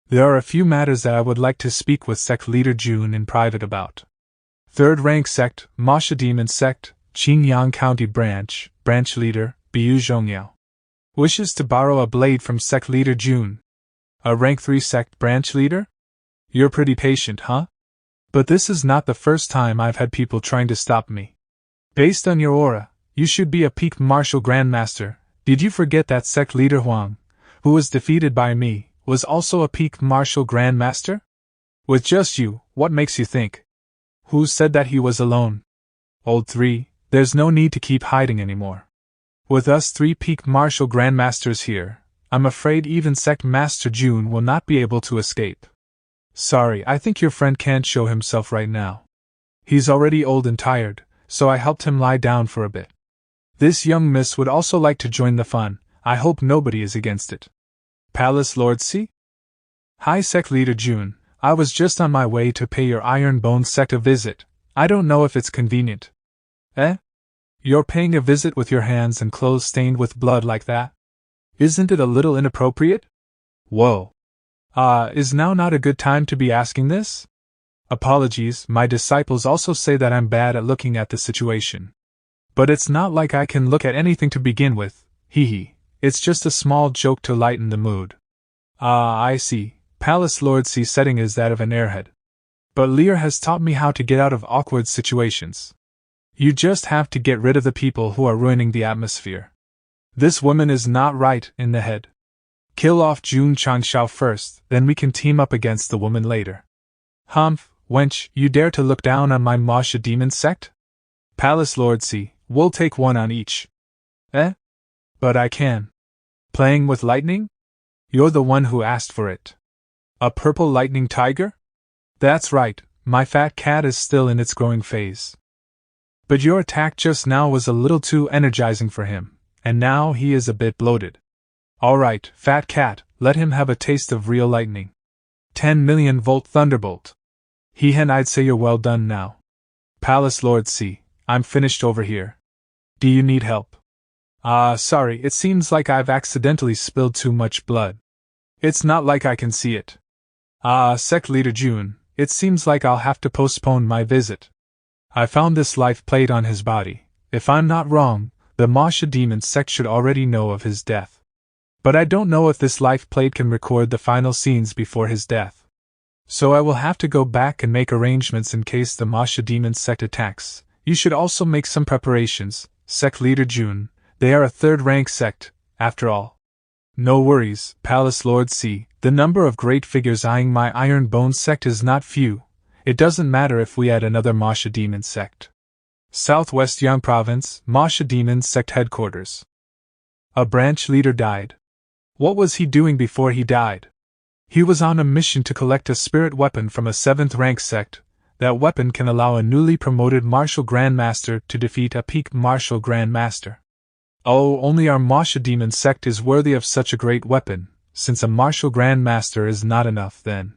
There are a few matters that I would like to speak with Sect Leader Jun in private about. Third rank sect, Masha Demon Sect, Qingyang County Branch Leader, Biu Zhongyao. Wishes to borrow a blade from Sect Leader Jun. A rank 3 sect branch leader? You're pretty patient, huh? But this is not the first time I've had people trying to stop me. Based on your aura, you should be a peak martial grandmaster. Did you forget that Sect Leader Huang, who was defeated by me, was also a peak martial grandmaster? With just you, what makes you think? Who said that he was alone? Old 3, there's no need to keep hiding anymore. With us 3 peak martial grandmasters here, I'm afraid even Sect Master Jun will not be able to escape. Sorry, I think your friend can't show himself right now. He's already old and tired, so I helped him lie down for a bit. This young miss would also like to join the fun. I hope nobody is against it. Palace Lord C? Hi Sect Leader Jun, I was just on my way to pay your Iron Bone sect a visit. I don't know if it's convenient. Eh? You're paying a visit with your hands and clothes stained with blood like that? Isn't it a little inappropriate? Whoa. Is now not a good time to be asking this? Apologies, my disciples also say that I'm bad at looking at the situation. But it's not like I can look at anything to begin with, hee. It's just a small joke to lighten the mood. I see. Palace Lord C setting is that of an airhead. But Lear has taught me how to get out of awkward situations. You just have to get rid of the people who are ruining the atmosphere. This woman is not right in the head. Kill off Jun ChangXiao first, then we can team up against the woman later. Humph, wench, you dare to look down on my Masha Demon sect? Palace Lord C, we'll take one on each. Eh? But I can. Playing with lightning? You're the one who asked for it. A purple lightning tiger? That's right, my fat cat is still in its growing phase. But your attack just now was a little too energizing for him, and now he is a bit bloated. Alright, fat cat, let him have a taste of real lightning. 10 million volt thunderbolt. I'd say you're well done now. Palace Lord C, I'm finished over here. Do you need help? Sorry, it seems like I've accidentally spilled too much blood. It's not like I can see it. Sect Leader Jun, it seems like I'll have to postpone my visit. I found this life plate on his body. If I'm not wrong, the Masha Demon sect should already know of his death. But I don't know if this life plate can record the final scenes before his death. So I will have to go back and make arrangements in case the Masha Demon sect attacks. You should also make some preparations, Sect Leader Jun. They are a third-rank sect, after all. No worries, Palace Lord C. The number of great figures eyeing my Iron Bone sect is not few. It doesn't matter if we add another Masha Demon sect. Southwest Yang Province, Masha Demon sect headquarters. A branch leader died. What was he doing before he died? He was on a mission to collect a spirit weapon from a 7th rank sect. That weapon can allow a newly promoted martial grandmaster to defeat a peak martial grandmaster. Oh, only our Masha Demon sect is worthy of such a great weapon. Since a martial grandmaster is not enough, then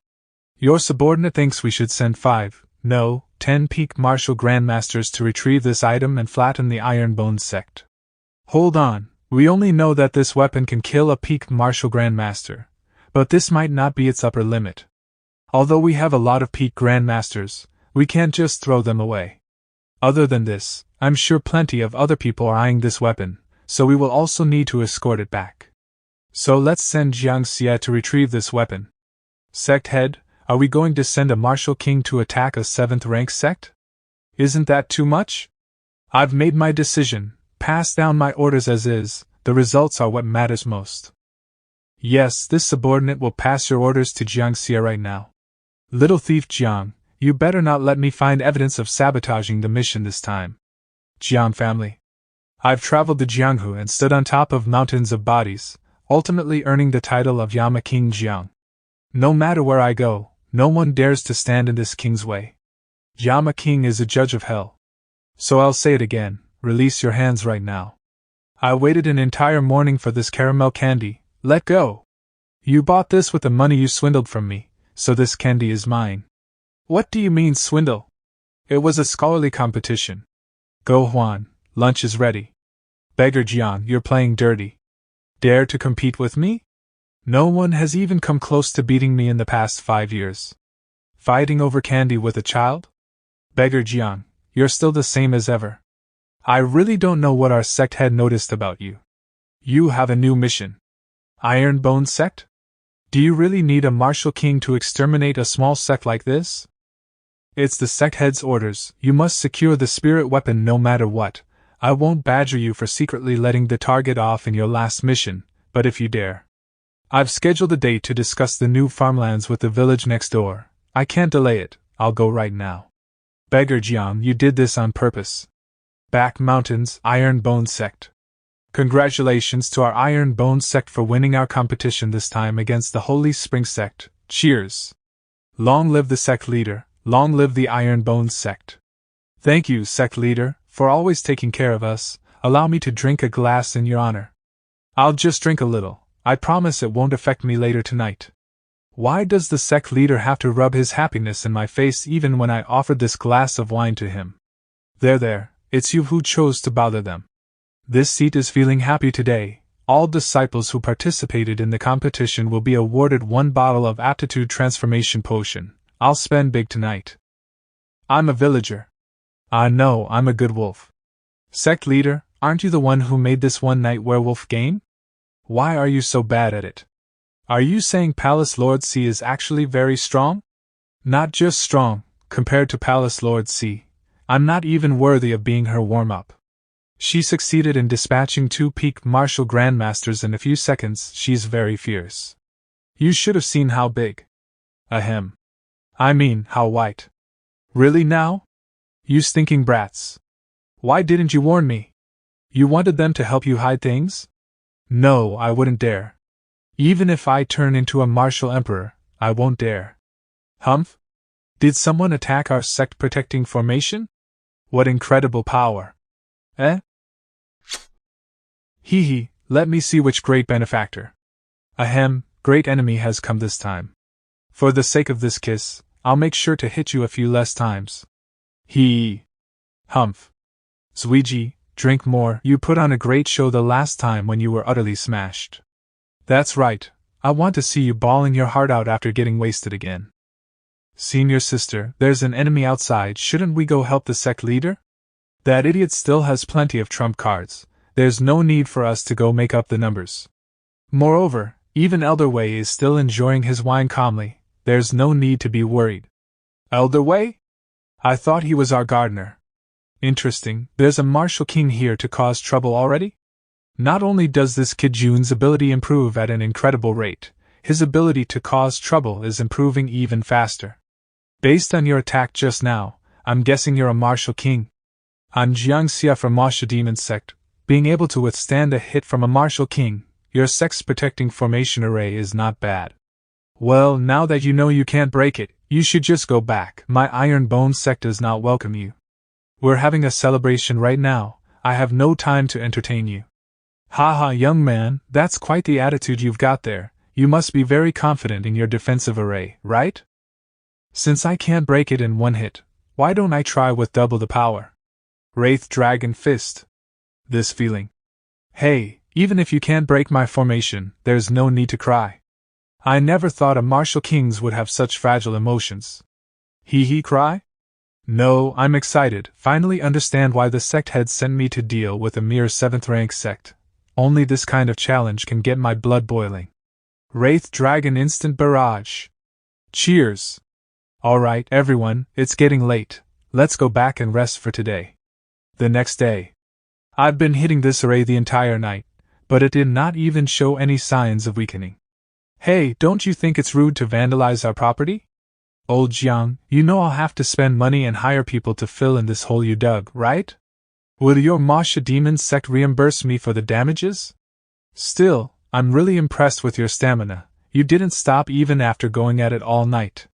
your subordinate thinks we should send 5, no, 10 peak martial grandmasters to retrieve this item and flatten the Iron Bone sect. Hold on, we only know that this weapon can kill a peak martial grandmaster, but this might not be its upper limit. Although we have a lot of peak grandmasters, we can't just throw them away. Other than this, I'm sure plenty of other people are eyeing this weapon, so we will also need to escort it back. So let's send ChangXiao to retrieve this weapon. Sect head, are we going to send a martial king to attack a 7th rank sect? Isn't that too much? I've made my decision, passed down my orders as is, the results are what matters most. Yes, this subordinate will pass your orders to ChangXiao right now. Little thief Jiang, you better not let me find evidence of sabotaging the mission this time. Jiang family. I've traveled to Jianghu and stood on top of mountains of bodies, ultimately earning the title of Yama King Jiang. No matter where I go, no one dares to stand in this king's way. Yama King is a judge of hell. So I'll say it again, release your hands right now. I waited an entire morning for this caramel candy, let go! You bought this with the money you swindled from me, so this candy is mine. What do you mean swindle? It was a scholarly competition. Go Huan, lunch is ready. Beggar Jian, you're playing dirty. Dare to compete with me? No one has even come close to beating me in the past 5 years. Fighting over candy with a child? Beggar Jian, you're still the same as ever. I really don't know what our sect had noticed about you. You have a new mission. Iron Bone Sect? Do you really need a martial king to exterminate a small sect like this? It's the sect head's orders. You must secure the spirit weapon no matter what. I won't badger you for secretly letting the target off in your last mission, but if you dare. I've scheduled a date to discuss the new farmlands with the village next door. I can't delay it, I'll go right now. Beggar Jiang, you did this on purpose. Back Mountains, Iron Bone Sect. Congratulations to our Iron Bone Sect for winning our competition this time against the Holy Spring Sect. Cheers! Long live the Sect Leader, long live the Iron Bone Sect. Thank you, Sect Leader, for always taking care of us. Allow me to drink a glass in your honor. I'll just drink a little. I promise it won't affect me later tonight. Why does the Sect Leader have to rub his happiness in my face even when I offered this glass of wine to him? There, it's you who chose to bother them. This seat is feeling happy today. All disciples who participated in the competition will be awarded 1 bottle of Aptitude Transformation Potion. I'll spend big tonight. I'm a villager. I know, I'm a good wolf. Sect Leader, aren't you the one who made this one-night werewolf game? Why are you so bad at it? Are you saying Palace Lord C is actually very strong? Not just strong, compared to Palace Lord C. I'm not even worthy of being her warm-up. She succeeded in dispatching 2 peak martial grandmasters in a few seconds. She's very fierce. You should have seen how big. Ahem. I mean, how white. Really now? You stinking brats. Why didn't you warn me? You wanted them to help you hide things? No, I wouldn't dare. Even if I turn into a martial emperor, I won't dare. Humph? Did someone attack our sect protecting formation? What incredible power. Eh? Hee, let me see which great benefactor. Ahem, great enemy has come this time. For the sake of this kiss, I'll make sure to hit you a few less times. Hee. Humph. Zuiji, drink more. You put on a great show the last time when you were utterly smashed. That's right, I want to see you bawling your heart out after getting wasted again. Senior sister, there's an enemy outside. Shouldn't we go help the sect leader? That idiot still has plenty of trump cards. There's no need for us to go make up the numbers. Moreover, even Elder Wei is still enjoying his wine calmly. There's no need to be worried. Elder Wei? I thought he was our gardener. Interesting, there's a martial king here to cause trouble already? Not only does this kid Jun's ability improve at an incredible rate, his ability to cause trouble is improving even faster. Based on your attack just now, I'm guessing you're a martial king. I'm ChangXiao from Martial Demon Sect. Being able to withstand a hit from a martial king, your sect's protecting formation array is not bad. Well, now that you know you can't break it, you should just go back. My Iron Bone Sect does not welcome you. We're having a celebration right now. I have no time to entertain you. Haha, young man, that's quite the attitude you've got there. You must be very confident in your defensive array, right? Since I can't break it in one hit, why don't I try with double the power? Wraith Dragon Fist. This feeling. Hey, even if you can't break my formation, there's no need to cry. I never thought a martial kings would have such fragile emotions. Hee cry? No, I'm excited. Finally understand why the sect head sent me to deal with a mere 7th rank sect. Only this kind of challenge can get my blood boiling. Wraith Dragon Instant Barrage. Cheers. Alright, everyone, it's getting late. Let's go back and rest for today. The next day. I've been hitting this array the entire night, but it did not even show any signs of weakening. Hey, don't you think it's rude to vandalize our property? Old Jiang, you know I'll have to spend money and hire people to fill in this hole you dug, right? Will your Martial Demon Sect reimburse me for the damages? Still, I'm really impressed with your stamina. You didn't stop even after going at it all night.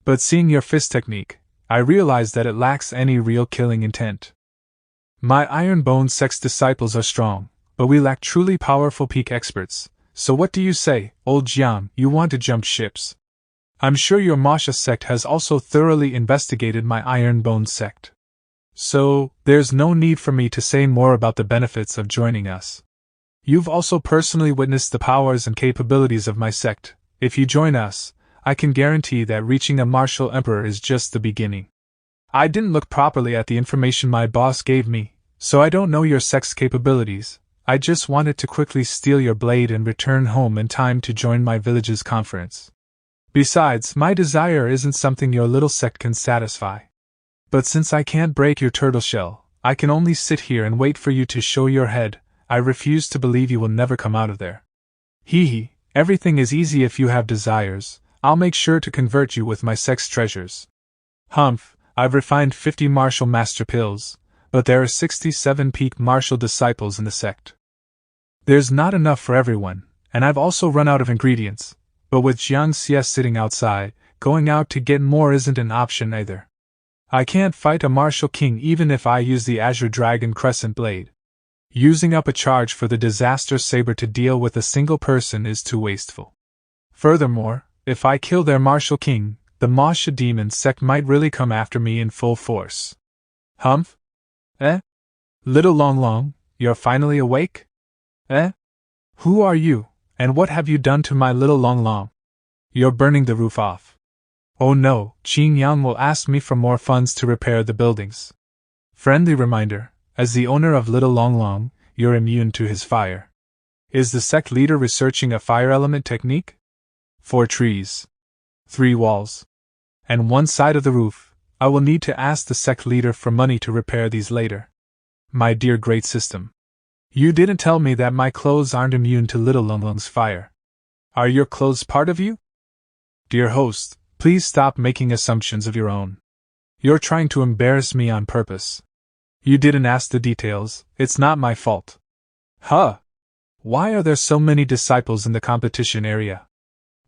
But seeing your fist technique, I realize that it lacks any real killing intent. My Iron Bone Sect's disciples are strong, but we lack truly powerful peak experts. So what do you say, old Jiang? You want to jump ships? I'm sure your Masha sect has also thoroughly investigated my Iron Bone Sect. So, there's no need for me to say more about the benefits of joining us. You've also personally witnessed the powers and capabilities of my sect. If you join us, I can guarantee that reaching a martial emperor is just the beginning. I didn't look properly at the information my boss gave me, so I don't know your sect's capabilities. I just wanted to quickly steal your blade and return home in time to join my village's conference. Besides, my desire isn't something your little sect can satisfy. But since I can't break your turtle shell, I can only sit here and wait for you to show your head. I refuse to believe you will never come out of there. Hee hee, everything is easy if you have desires. I'll make sure to convert you with my sect's treasures. Humph, I've refined 50 martial master pills, but there are 67 peak martial disciples in the sect. There's not enough for everyone, and I've also run out of ingredients. But with ChangXiao sitting outside, going out to get more isn't an option either. I can't fight a martial king even if I use the Azure Dragon Crescent Blade. Using up a charge for the Disaster Saber to deal with a single person is too wasteful. Furthermore, if I kill their martial king, the Masha demon sect might really come after me in full force. Humph? Little Long Long, you're finally awake? Who are you, and what have you done to my little Long Long? You're burning the roof off. Oh no, Qing Yang will ask me for more funds to repair the buildings. Friendly reminder, as the owner of Little Long Long, you're immune to his fire. Is the sect leader researching a fire element technique? 4 trees, 3 walls, and 1 side of the roof. I will need to ask the sect leader for money to repair these later. My dear great system. You didn't tell me that my clothes aren't immune to Little Long Long's fire. Are your clothes part of you? Dear host, please stop making assumptions of your own. You're trying to embarrass me on purpose. You didn't ask the details, it's not my fault. Huh? Why are there so many disciples in the competition area?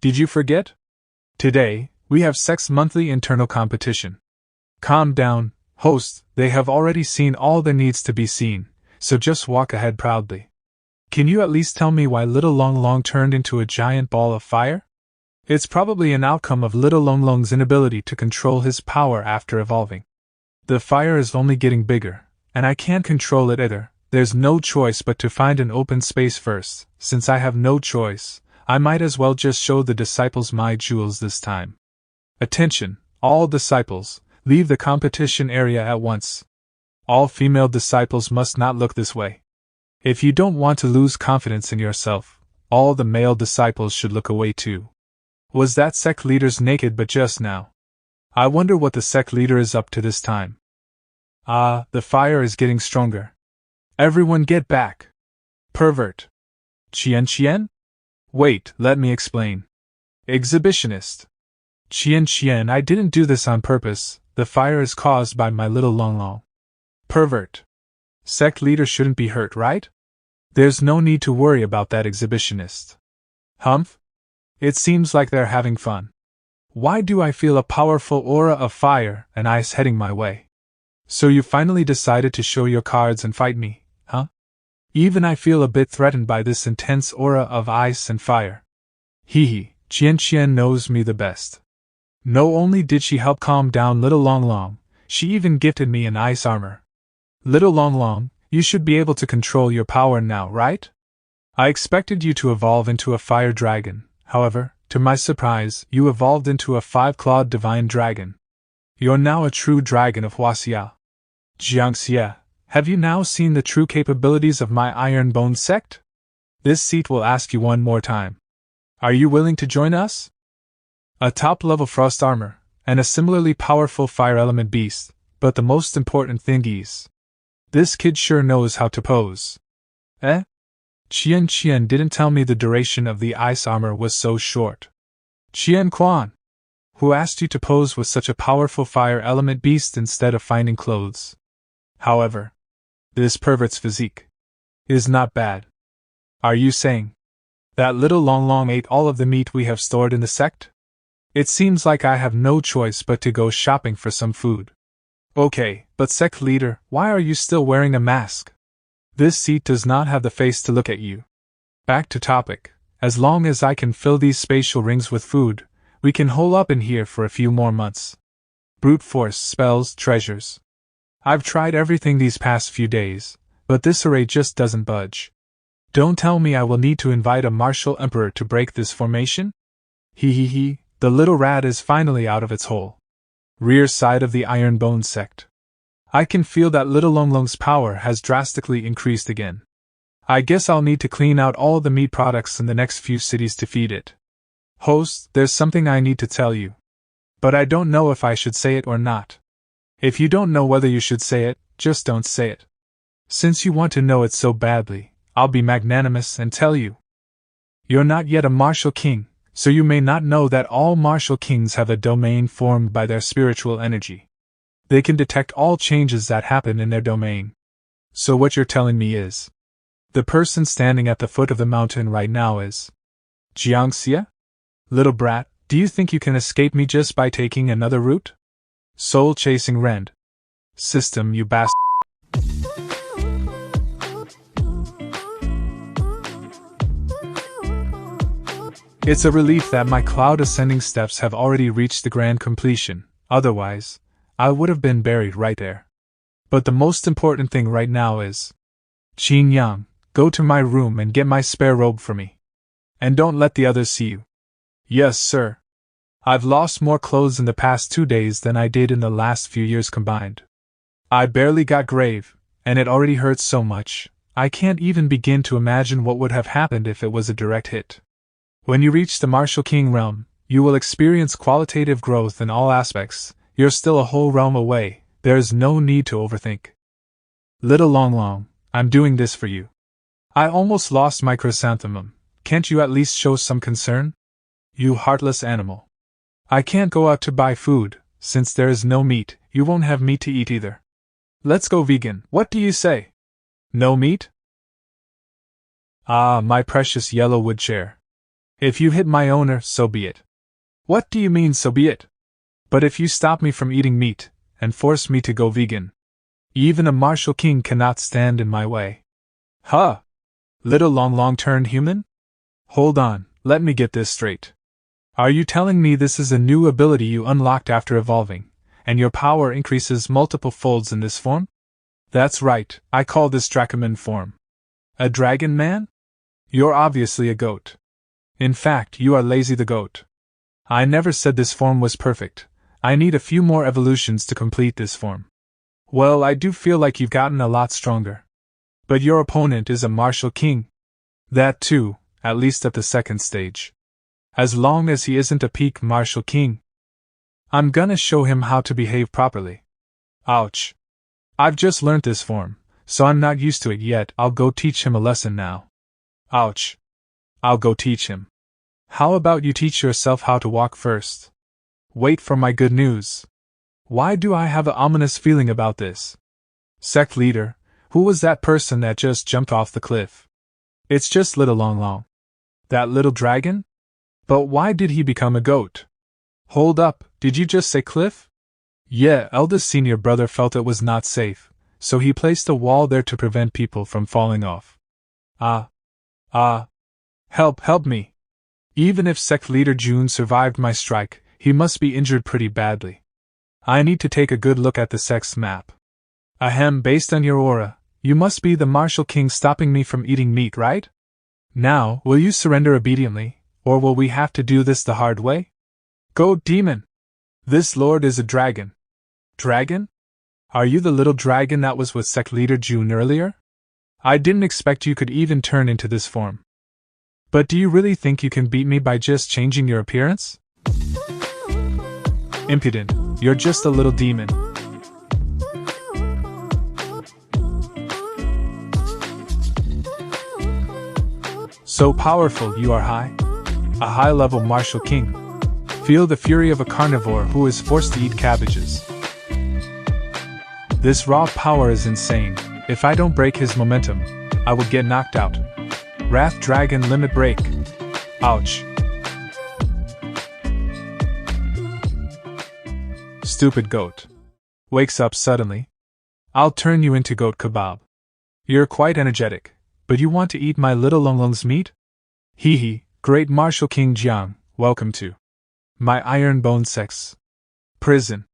Did you forget? Today, we have Sect's monthly internal competition. Calm down, host, they have already seen all there needs to be seen, so just walk ahead proudly. Can you at least tell me why Little Long Long turned into a giant ball of fire? It's probably an outcome of Little Long Long's inability to control his power after evolving. The fire is only getting bigger, and I can't control it either. There's no choice but to find an open space first. Since I have no choice, I might as well just show the disciples my jewels this time. Attention, all disciples, leave the competition area at once. All female disciples must not look this way. If you don't want to lose confidence in yourself, all the male disciples should look away too. Was that sect leader's naked but just now? I wonder what the sect leader is up to this time. Ah, the fire is getting stronger. Everyone get back. Pervert. Qian? Wait, let me explain. Exhibitionist. Qian, I didn't do this on purpose. The fire is caused by my Little Long Long. Pervert. Sect leader shouldn't be hurt, right? There's no need to worry about that exhibitionist. Humph? It seems like they're having fun. Why do I feel a powerful aura of fire and ice heading my way? So you finally decided to show your cards and fight me, huh? Even I feel a bit threatened by this intense aura of ice and fire. Hee hee, Qian knows me the best. No only did she help calm down Little Long Long, she even gifted me an ice armor. Little Long Long, you should be able to control your power now, right? I expected you to evolve into a fire dragon. However, to my surprise, you evolved into a 5-clawed divine dragon. You're now a true dragon of Huaxia. ChangXiao, have you now seen the true capabilities of my Iron Bone sect? This seat will ask you one more time. Are you willing to join us? A top-level frost armor, and a similarly powerful fire element beast, but the most important thing is, this kid sure knows how to pose. Qian didn't tell me the duration of the ice armor was so short. Qian Quan, who asked you to pose with such a powerful fire element beast instead of finding clothes? However, this pervert's physique is not bad. Are you saying that Little Long Long ate all of the meat we have stored in the sect? It seems like I have no choice but to go shopping for some food. Okay, but Sect Leader, why are you still wearing a mask? This seat does not have the face to look at you. Back to topic. As long as I can fill these spatial rings with food, we can hole up in here for a few more months. Brute force, spells, treasures. I've tried everything these past few days, but this array just doesn't budge. Don't tell me I will need to invite a martial emperor to break this formation? He, the little rat is finally out of its hole. Rear side of the Iron Bone sect. I can feel that little Longlong's power has drastically increased again. I guess I'll need to clean out all the meat products in the next few cities to feed it. Host, there's something I need to tell you. But I don't know if I should say it or not. If you don't know whether you should say it, just don't say it. Since you want to know it so badly, I'll be magnanimous and tell you. You're not yet a martial king, so you may not know that all martial kings have a domain formed by their spiritual energy. They can detect all changes that happen in their domain. So what you're telling me is, the person standing at the foot of the mountain right now is ChangXiao? Little brat, do you think you can escape me just by taking another route? Soul-chasing rend. System, you bastard. It's a relief that my cloud ascending steps have already reached the grand completion, otherwise, I would have been buried right there. But the most important thing right now is, Qin Yang, go to my room and get my spare robe for me. And don't let the others see you. Yes, sir. I've lost more clothes in the past 2 days than I did in the last few years combined. I barely got grave, and it already hurts so much, I can't even begin to imagine what would have happened if it was a direct hit. When you reach the martial king realm, you will experience qualitative growth in all aspects. You're still a whole realm away, there is no need to overthink. Little Longlong, I'm doing this for you. I almost lost my chrysanthemum, can't you at least show some concern? You heartless animal. I can't go out to buy food, since there is no meat, you won't have meat to eat either. Let's go vegan, what do you say? No meat? Ah, my precious yellow wood chair. If you hit my owner, so be it. What do you mean, so be it? But if you stop me from eating meat, and force me to go vegan, even a martial king cannot stand in my way. Huh? Little Longlong turned human? Hold on, let me get this straight. Are you telling me this is a new ability you unlocked after evolving, and your power increases multiple folds in this form? That's right, I call this Dracoman form. A dragon man? You're obviously a goat. In fact, you are Lazy the Goat. I never said this form was perfect. I need a few more evolutions to complete this form. Well, I do feel like you've gotten a lot stronger. But your opponent is a martial king. That too, at least at the second stage. As long as he isn't a peak martial king, I'm gonna show him how to behave properly. Ouch. I've just learnt this form, so I'm not used to it yet. I'll go teach him a lesson now. Ouch. I'll go teach him. How about you teach yourself how to walk first? Wait for my good news. Why do I have an ominous feeling about this? Sect Leader, who was that person that just jumped off the cliff? It's just Little Longlong. That little dragon? But why did he become a goat? Hold up, did you just say cliff? Yeah, eldest senior brother felt it was not safe, so he placed a wall there to prevent people from falling off. Help me. Even if Sect Leader June survived my strike, he must be injured pretty badly. I need to take a good look at the sect's map. Ahem, based on your aura, you must be the martial king stopping me from eating meat, right? Now, will you surrender obediently, or will we have to do this the hard way? Go, demon! This lord is a dragon. Dragon? Are you the little dragon that was with Sect Leader June earlier? I didn't expect you could even turn into this form. But do you really think you can beat me by just changing your appearance? Impudent, you're just a little demon. So powerful you are high? A high-level martial king. Feel the fury of a carnivore who is forced to eat cabbages. This raw power is insane. If I don't break his momentum, I will get knocked out. Wrath Dragon Limit Break. Ouch. Stupid goat. Wakes up suddenly. I'll turn you into goat kebab. You're quite energetic, but you want to eat my little Longlong's meat? Hee hee, great Marshal King Jiang, welcome to my iron bone sex prison.